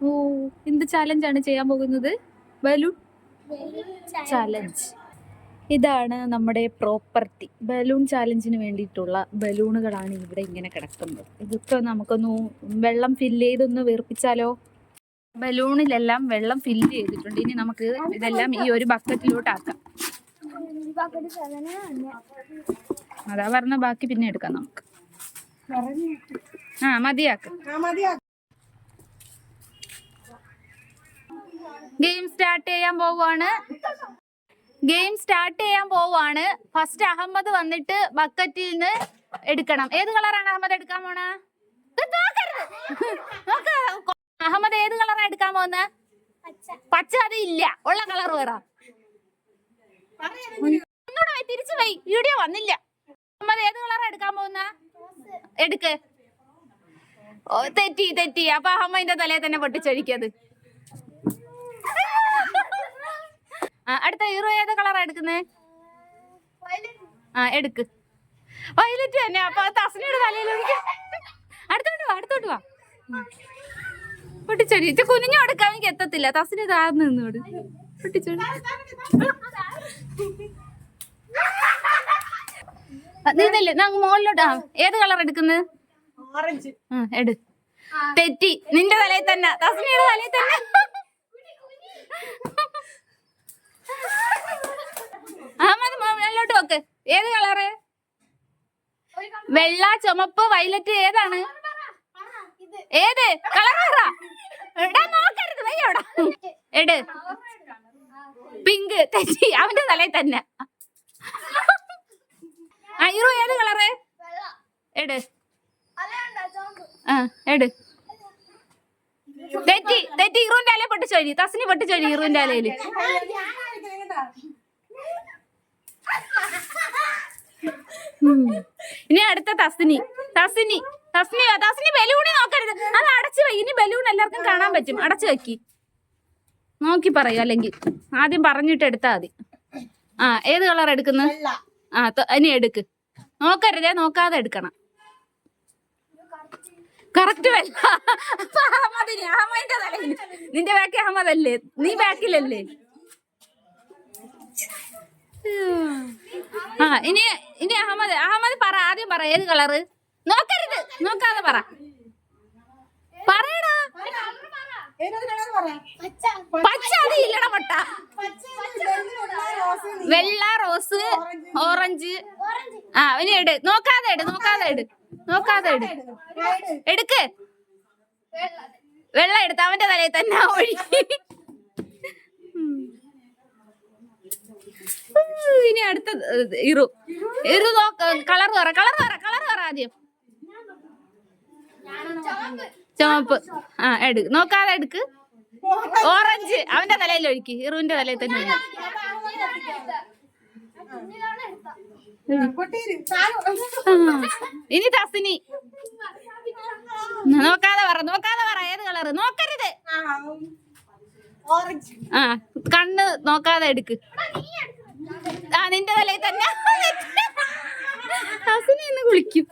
ഓ, എന്ത് ചാലഞ്ചാണ് ചെയ്യാൻ പോകുന്നത്? Balloon challenge. ഇതാണ് നമ്മുടെ പ്രോപ്പർട്ടി. ബലൂൺ ചാലഞ്ചിന് വേണ്ടിയിട്ടുള്ള ബലൂണുകളാണ് ഇവിടെ ഇങ്ങനെ കിടക്കുന്നത്. ഇതൊക്കെ നമുക്കൊന്ന് വെള്ളം ഫില്ല് ചെയ്തൊന്ന് വീർപ്പിച്ചാലോ? ബലൂണിലെല്ലാം വെള്ളം ഫില്ല് ചെയ്തിട്ടുണ്ട്. ഇനി നമുക്ക് ഇതെല്ലാം ഈ ഒരു ബക്കറ്റിലോട്ട് ആക്കാം. അതാ പറഞ്ഞ, ബാക്കി പിന്നെ എടുക്കാം നമുക്ക്. മതിയാക്ക. ഗെയിം സ്റ്റാർട്ട് ചെയ്യാൻ പോവാണ്. ഫസ്റ്റ് അഹമ്മദ് വന്നിട്ട് ബക്കറ്റിൽ നിന്ന് എടുക്കണം. ഏത് കളറാണ് അഹമ്മദ് എടുക്കാൻ പോണ? അഹമ്മദ് ഏത് കളറാണ് എടുക്കാൻ പോകുന്ന? പച്ച. അത് ഇല്ല, ഉള്ള കളർ വേറ. തിരിച്ചു പോയി, വീഡിയോ വന്നില്ല. അഹമ്മദ് ഏത് കളറാണ് എടുക്കാൻ പോകുന്ന? എടുക്ക്. തെറ്റി. അപ്പൊ അഹമ്മദിന്റെ തലയെ തന്നെ പൊട്ടിച്ചൊഴിക്കത്. അടുത്ത ഹീറോ ഏത് കളറാ എടുക്കുന്നേ? എടുക്ക്. വയലറ്റ് തന്നെ. അപ്പൊ തസ്നിയുടെ തലയിലൊഴിക്ക്. അടുത്തോട്ട് വാ. പൊട്ടിച്ചൊടി. കുനിഞ്ഞു കൊടുക്കാൻ എനിക്ക് എത്തത്തില്ല. തസ്നി താഴ്ന്നു നിന്നോട്. പൊട്ടിച്ചൊടി. നീതല്ലേ മുകളിലോട്ട്. ഏത് കളർ എടുക്കുന്നത്? എട്. തെറ്റി. നിന്റെ തലയിൽ തന്നെ, തസ്നിയുടെ തലയിൽ തന്നെ. അഹമ്മദ് മുകളിലോട്ട് നോക്ക്. ഏത് കളറ്? വെള്ള, ചുമപ്പ്, വയലറ്റ്. ഏതാണ്? ഏത് കളർ? നോക്കരുത്, വയ്യോടാ. എട്. പിങ്ക്. തെറ്റി. അവന്റെ തലയിൽ തന്നെ. ഇറു ഏത് കളറ്? എട്. എട്. തെറ്റി. ഇറുവിന്റെ അലയെ പൊട്ടിച്ചൊഴി. തസ്നി പൊട്ടിച്ചൊഴി ഇറുവിന്റെ അലയില്. ഇനി അടുത്ത തസ്നി. ബലൂണി നോക്കരുത്, അത് അടച്ചു വയ്ക്കി. ഇനി ബലൂൺ എല്ലാവർക്കും കാണാൻ പറ്റും. അടച്ചു വെക്കി. നോക്കി പറയൂ, അല്ലെങ്കിൽ ആദ്യം പറഞ്ഞിട്ട് എടുത്താ മതി. ഏത് കളർ എടുക്കുന്നു? ഇനി എടുക്ക്. നോക്കരുതേ, നോക്കാതെ എടുക്കണം. കറക്റ്റ് വെള്ള. അഹമ്മദിന്റെ തലയിൽ. നിന്റെ ബാക്കി അഹമ്മദ് അല്ലേ? നീ ബാക്കിലല്ലേ? ഇനി അഹമ്മദ് പറ. ആദ്യം പറ, ഏത് കളറ്? നോക്കരുത്, നോക്കാതെ പറയടാ. പച്ച. അത് ഇല്ലട പൊട്ട. വെള്ള, റോസ്, ഓറഞ്ച്. ഇനി എട്. നോക്കാതെ എട്. എടുക്ക്. വെള്ള എടുത്ത് അവന്റെ തലയിൽ തന്നെ ഒഴി. ഇനി അടുത്ത ഇറു നോക്ക. കളർ പറ ആദ്യം. ചുവപ്പ്. എടുക്ക്. നോക്കാതെ എടുക്ക്. ഓറഞ്ച്. അവന്റെ തലയിൽ ഒഴിക്ക്. ഇറുവിന്റെ തലയിൽ തന്നെ. ഇനി തസ്നി. നോക്കാതെ പറ. ഏത് കളറ്? നോക്കരുത്. കണ്ണ് നോക്കാതെ എടുക്ക്. നിന്റെ തലയിൽ തന്നെ. തസ്നി ഇന്ന് കുളിക്കും.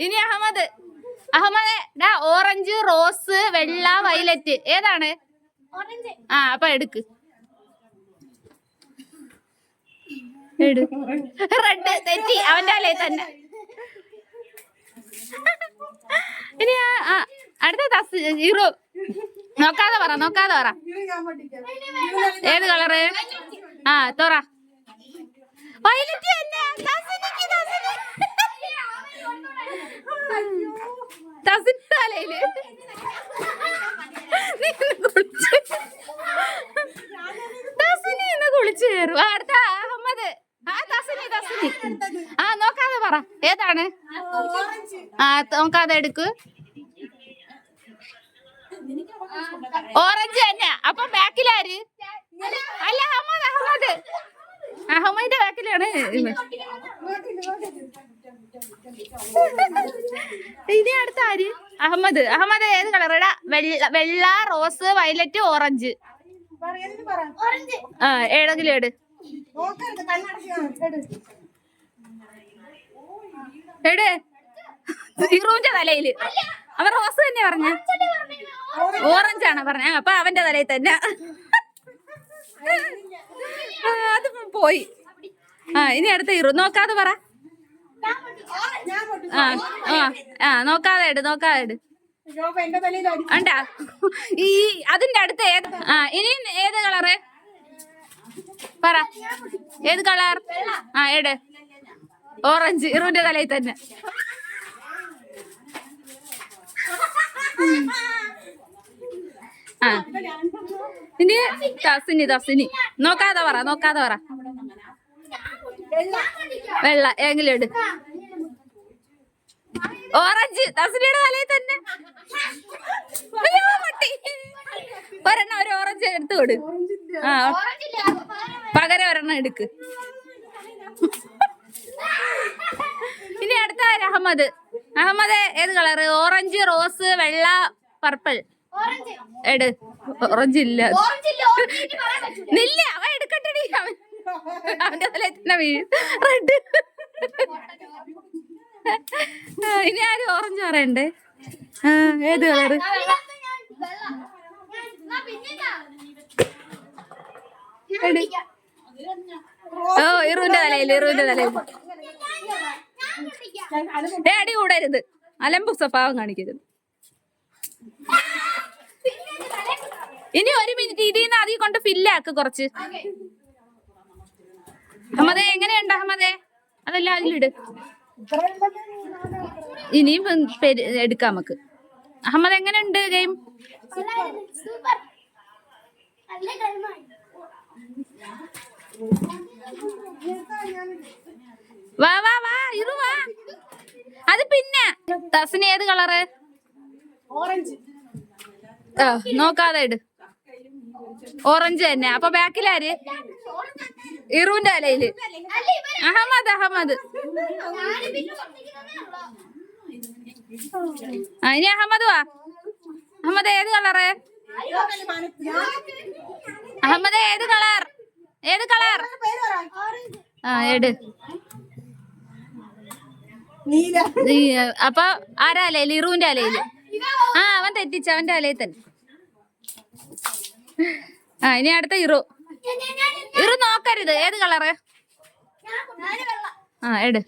ഇനി അഹമ്മദ്. ഓറഞ്ച്, റോസ്, വെള്ള, വയലറ്റ്. ഏതാണ്? അപ്പൊ എടുക്ക്. റെഡ്. തെറ്റി. അവന്റെ തലയിൽ തന്നെ. ഇനി അടുത്ത ഹീറോ. നോക്കാതെ പറ. ഏത് കളറ്? തോറ. വയലറ്റ് തന്നെ. തലയില് കുളിച്ചു കയറും. അടുത്ത അഹമ്മദ്. തസ്നി. നോക്കാതെ പറ, ഏതാണ്? നോക്കാതെ എടുക്ക്. ഓറഞ്ച് തന്നെ. അപ്പൊ ബാക്കിലാര്? അല്ല, അഹമ്മദിന്റെ ബാക്കിലാണ്. ഇനി അടുത്ത ആര്? അഹമ്മദ്. ഏത് കളർ? വെള്ള, റോസ്, വയലറ്റ്, ഓറഞ്ച്. ഏതെങ്കിലും എട്. ഇറുവിന്റെ തലയില്. അവൻ റോസ് തന്നെ പറഞ്ഞ, ഓറഞ്ച് ആണ് പറഞ്ഞ. അപ്പൊ അവന്റെ തലയിൽ തന്നെ അത് പോയി. ഇനി അടുത്ത ഇറു. നോക്കാതെ പറ. നോക്കാതെ ഇട്, നോക്കാതെ ഇട്. ഉണ്ടാ ഈ അതിന്റെ അടുത്ത് ഏത്? ഇനി ഏത് കളറ് പറ, ഏത് കളർ? എട്. ഓറഞ്ച്. ഇറുവിന്റെ തലയിൽ തന്നെ. ഇനി തസിനി. നോക്കാതെ പറ, നോക്കാതെ പറ. വെള്ള. എങ്കിലും ഇട്. ഓറഞ്ച്. തസിനിയുടെ തലയിൽ തന്നെ. ഒരെണ്ണം ഒരു ഓറഞ്ച് എടുത്തു കൊടു. പകരം ഒരെണ്ണം എടുക്ക്. ഇനി അടുത്ത അഹമ്മദ്. അഹമ്മദ് ഏത് കളറ്? ഓറഞ്ച്, റോസ്, വെള്ള, പർപ്പിൾ. എട്. ഓറഞ്ച് ഇല്ല. നില്ല, അവൻ എടുക്കട്ടെ. അവന്റെ തലയിൽ തന്നെ വീഴും. റെഡ്. ഇനി ആരും ഓറഞ്ച് പറയണ്ടേ? ഏത് കളറ്? ഇറുവിന്റെ തലയില്. അടി കൂടരുത്, അലമ്പ് സ്വഭാവം കാണിക്കരുത്. ഇനി 1 മിനിറ്റ് ഇതിന്ന് അതി കൊണ്ട് ഫില്ലാക്ക് കുറച്ച്. അഹമ്മദേ, എങ്ങനെയുണ്ട് അഹമ്മദേ? അതെല്ലാം അതിലിട്. ഇനിയും എടുക്കാം നമുക്ക്. അഹമ്മദ്, എങ്ങനെയുണ്ട് ഗെയിം? വാ വാ വാ, ഇറു വാ. അത് പിന്നെ തസിന് ഏത് കളറ്? ഓറഞ്ച്. നോക്കാതെ ഇട്. ഓറഞ്ച് തന്നെ. അപ്പൊ ബാക്കിലാര്? ഇറുവിന്റെ തലയില്. അഹമ്മദ്. ഇനി അഹമ്മദ് വാ. അഹമ്മദ് ഏത് കളറ്? അഹമ്മദ് ഏത് കളർ? എട്. അപ്പൊ ആരാ അലയില്? ഇറുവിന്റെ അലയില്. അവൻ തെറ്റിച്ച, അവന്റെ അലയിൽ തന്നെ. ഇനി അടുത്ത ഇറു. നോക്കരുത്. ഏത് കളറ്? എട്.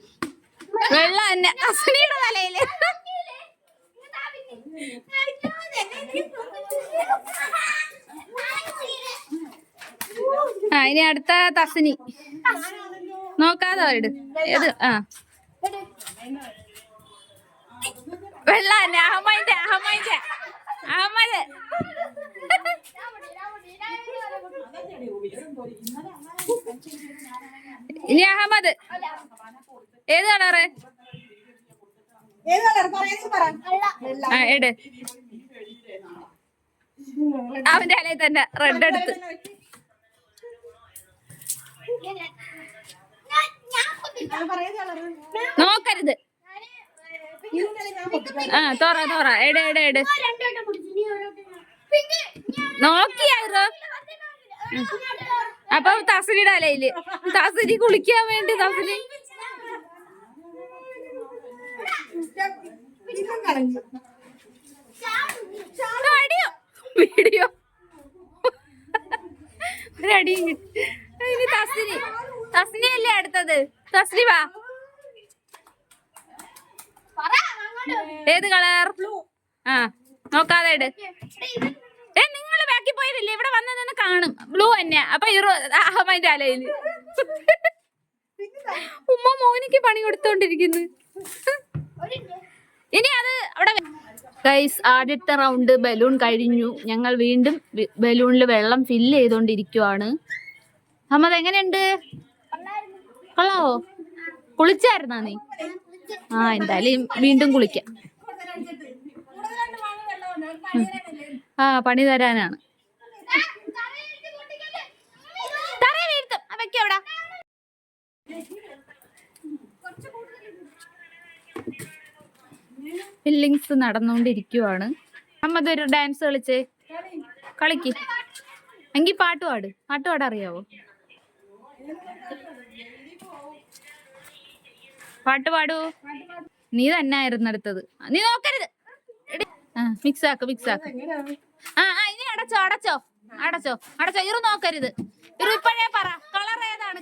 വെള്ള തന്നെ. അസ്നിയുടെ തലയില്. ഇനി അടുത്ത തസിനി. നോക്കാതെ ഇട്. ഏത്? വെള്ള തന്നെ. അഹമ്മദ്. ഇനി അഹമ്മദ് ഏത് കളറ്? എട്. അവന്റെ അലയിൽ തന്നെ. റെഡ് എടുത്ത്. നോക്കരുത്. തോറ. എട്. നോക്കിയായിരുന്നു. അപ്പൊ തസിനിയുടെ അലയില്. തസിനി കുളിക്കാൻ വേണ്ടി. തസിനി വീഡിയോ ഒരടി. ഇനി തസ്നി അല്ലേ അടുത്തത്? തസ്നി വാ. ഏത് കളർ? നോക്കാതെ ഇട്. നിങ്ങള് ബാക്കി പോയതല്ലേ, ഇവിടെ വന്ന് നിന്ന് കാണും. ബ്ലൂ തന്നെ. അപ്പൊ അഹമ്മദിന്റെ അലയില്. ഉമ്മ മോനിക്ക് പണി കൊടുത്തോണ്ടിരിക്കുന്നു. ഇനി അത് അവിടെ. ഗൈസ്, ആദ്യത്തെ റൗണ്ട് ബലൂൺ കഴിഞ്ഞു. ഞങ്ങൾ വീണ്ടും ബലൂണിൽ വെള്ളം ഫില്ല് ചെയ്തോണ്ടിരിക്കുവാണ്. അഹമ്മദ്, എങ്ങനെയുണ്ട്? കൊള്ളാവോ? കുളിച്ചായിരുന്നാ നീ? എന്തായാലും വീണ്ടും കുളിക്കാം. പണി തരാനാണ്. വെക്കവിടെ. ഫില്ലിങ്സ് നടന്നുകൊണ്ടിരിക്കുവാണ്. അമ്മത് ഒരു ഡാൻസ് കളിച്ചേ. കളിക്ക്. എങ്കിൽ പാട്ട് പാടറിയാവോ? പാട്ട് പാടൂ. നീ തന്നെ ആയിരുന്നു അടുത്തത്. നീ നോക്കരുത്. മിക്സ് ആക്ക്. ഇനി അടച്ചോ. ഇറു നോക്കരുത്. ഇറു ഇപ്പോഴേ പറ, കളർ ഏതാണ്?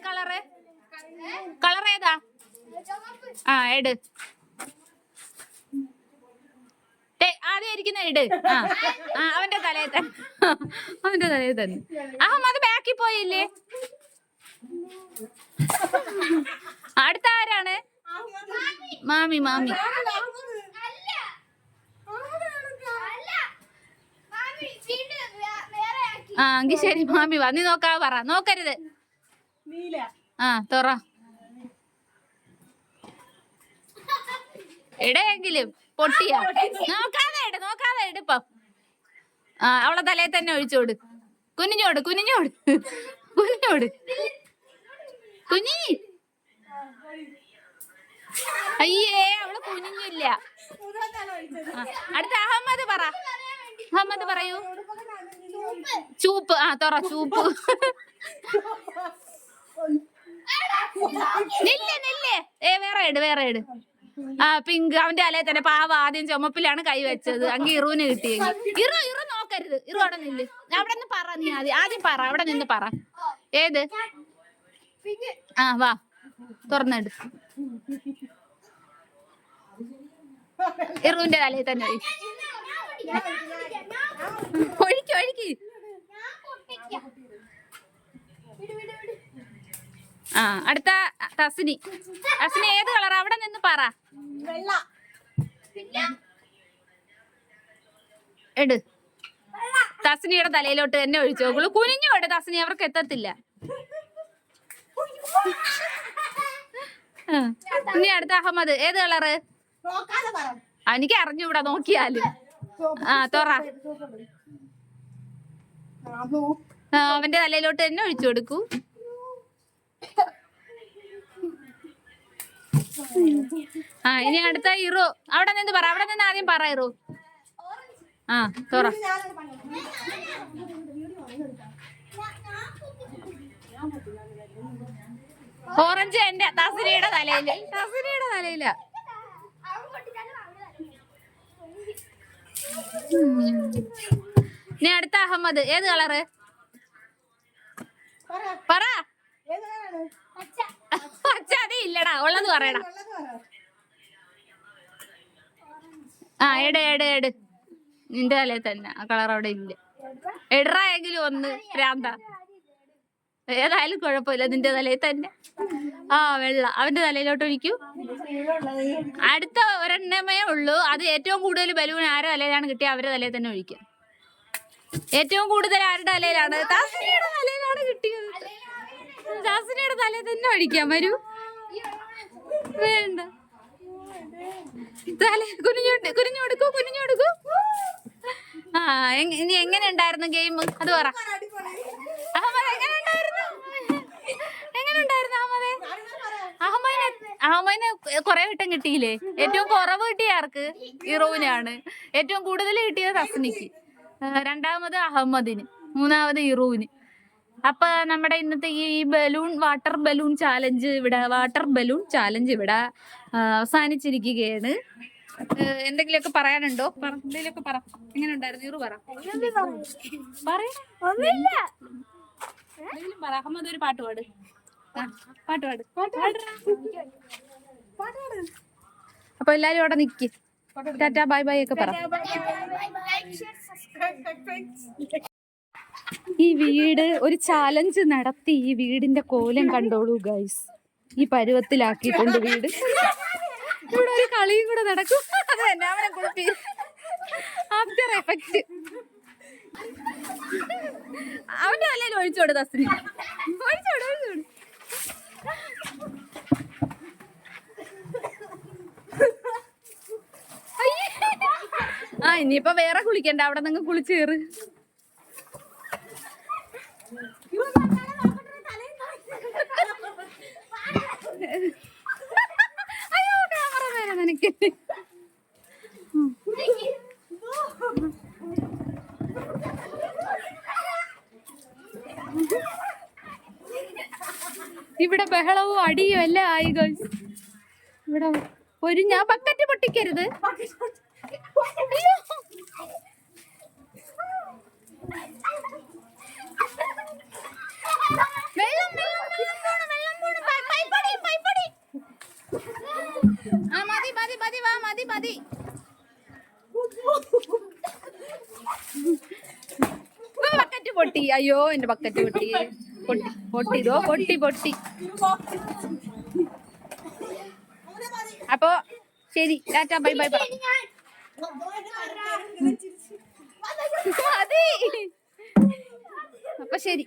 കളർ ഏതാ? എട്. ആദ്യം ഇരിക്കുന്ന ഇട്. അവന്റെ തലയിൽ തന്നെ. അത് ബാക്കി പോയില്ലേ? അടുത്ത ആരാണ്? മാമി. എങ്കിൽ ശരി, മാമി വാ. നീ നോക്കാതെ പറ, നോക്കരുത്. തുറ ഇടയെങ്കിലും പൊട്ടിയ. നോക്കാതെ ഇടിപ്പം. അവളെ തലയിൽ തന്നെ ഒഴിച്ചോട്. കുനിഞ്ഞോട്. അയ്യേ, അവള് കുനിഞ്ഞില്ല. അടുത്ത അഹമ്മദ് പറയൂ. ചൂപ്പ്. തുറ ചൂപ്പ്. നില്ലേ. വേറെ ഇട്. പിങ്ക്. അവന്റെ അലയിൽ തന്നെ. പാവ ആദ്യം ചുമപ്പിലാണ് കൈ വെച്ചത്. അങ്ങ് ഇറുവിന് കിട്ടിയെങ്കിൽ. ഇറു നോക്കരുത്. ഇറു അവിടെ നില്ല്. അവിടെ നിന്ന് പറ. നീ ആദ്യം പറ. അവിടെ നിന്ന് പറ. ഏത്? വാ, തുറന്നെടു. ഇറുവിന്റെ തലയിൽ തന്നെ ഒഴിക്ക്. അടുത്ത തസ്നി. ഏത് കളർ? അവിടെ നിന്ന് പറ. എട്. തസ്നിയുടെ തലയിലോട്ട് തന്നെ ഒഴിച്ചോളൂ. കുനിഞ്ഞോട് തസ്നി, അവർക്ക് എത്തത്തില്ല. ഇനി അടുത്ത അഹമ്മദ്. ഏത് കളറ്? എനിക്ക് അറിഞ്ഞൂടാ, നോക്കിയാല്. തുറ. അവന്റെ തലയിലോട്ട് തന്നെ ഒഴിച്ചു കൊടുക്കൂ. ഇനി അടുത്ത ഇറു. അവിടെ നിന്ന് പറ. അവിടെ നിന്ന് ആദ്യം പറ ഇറു. തുറ. ഓറഞ്ച് എന്റെ തസ്നിയുടെ തലയില്. ഇനി അടുത്ത അഹമ്മദ്. ഏത് കളറ്? പറ. പച്ച. അത് ഇല്ലടാ, ഉള്ളത് പറയടാ. എട്. നിന്റെ തലയിൽ തന്നെ ആ കളർ അവിടെ ഇല്ല. എങ്കിലും ഒന്ന് ഭ്രാന്ത. ഏതായാലും കുഴപ്പമില്ല, നിന്റെ തലയിൽ തന്നെ. വെള്ള. അവന്റെ തലയിലോട്ട് ഒഴിക്കൂ. അടുത്ത ഒരെണ്ണമേ ഉള്ളൂ. അത് ഏറ്റവും കൂടുതൽ ബലൂൺ ആരുടെ തലയിലാണ് കിട്ടിയ അവരുടെ തലയിൽ തന്നെ ഒഴിക്കുക. ഏറ്റവും കൂടുതൽ ആരുടെ തലയിലാണ്? തസ്നിയുടെ തലയിലാണ് കിട്ടിയത്. തസ്നിയുടെ തലയിൽ തന്നെ ഒഴിക്കാം. വരൂ. വേണ്ട. കുനിഞ്ഞു കൊടുക്കൂ. ഇനി എങ്ങനെ ഉണ്ടായിരുന്നു ഗെയിം? അത് പറ. അഹമ്മദ് എങ്ങനെ ഉണ്ടായിരുന്നു? അഹമ്മദിന് കുറെ വട്ടം കിട്ടിയില്ലേ? ഏറ്റവും കുറവ് കിട്ടിയ ആർക്ക്? ഇറുവിനാണ്. ഏറ്റവും കൂടുതൽ കിട്ടിയത് തസ്നിക്ക്, രണ്ടാമത് അഹമ്മദിന്, മൂന്നാമത് ഇറുവിന്. അപ്പൊ നമ്മുടെ ഇന്നത്തെ ഈ വാട്ടർ ബലൂൺ ചാലഞ്ച് ഇവിടെ അവസാനിച്ചിരിക്കുകയാണ്. എന്തെങ്കിലുമൊക്കെ പറയാനുണ്ടോ? എന്തെങ്കിലുമൊക്കെ പറ. എങ്ങനെ ഉണ്ടായിരുന്നു? ഇറു പറ. അഹമ്മദ് ഒരു പാട്ട് പാട്. അപ്പൊ എല്ലാരും അവിടെ നിക്ക്. ടാറ്റാ ബൈ ബൈ ഒക്കെ പറ. ഈ വീട് ഒരു ചാലഞ്ച് നടത്തി. ഈ വീടിന്റെ കോലം കണ്ടോളൂ ഗൈസ്. ഈ പരുവത്തിലാക്കിയിട്ടുണ്ട് വീട്. ഇവിടെ ഒരു കളിയും കൂടെ നടക്കും. അത് തന്നെ അവനെ കുളിപ്പി. ആഫ്റ്റർ എഫക്റ്റ് അവന്റെ തലയിൽ ഒഴിച്ചോട് തസ്നി. ഒഴിച്ചോട്. ഇനിയിപ്പൊ വേറെ കുളിക്കണ്ട, അവിടെ നിന്ന് കുളിച്ച് കയറ്. അയ്യോ, ക്യാമറ നേരെ നിനക്ക്. ഇവിടെ ബഹളവും അടിയും എല്ലാം ആയി ഗേൾസ്. ഇവിടെ ഞാൻ ബക്കറ്റ് പൊട്ടിക്കരുത്. മതി. ബക്കറ്റ് പൊട്ടി. അയ്യോ എന്റെ ബക്കറ്റ് പൊട്ടി. പൊട്ടി. അപ്പൊ ശരി, ടാറ്റാ ബൈ ബൈ പറ. മതി. അപ്പൊ ശരി.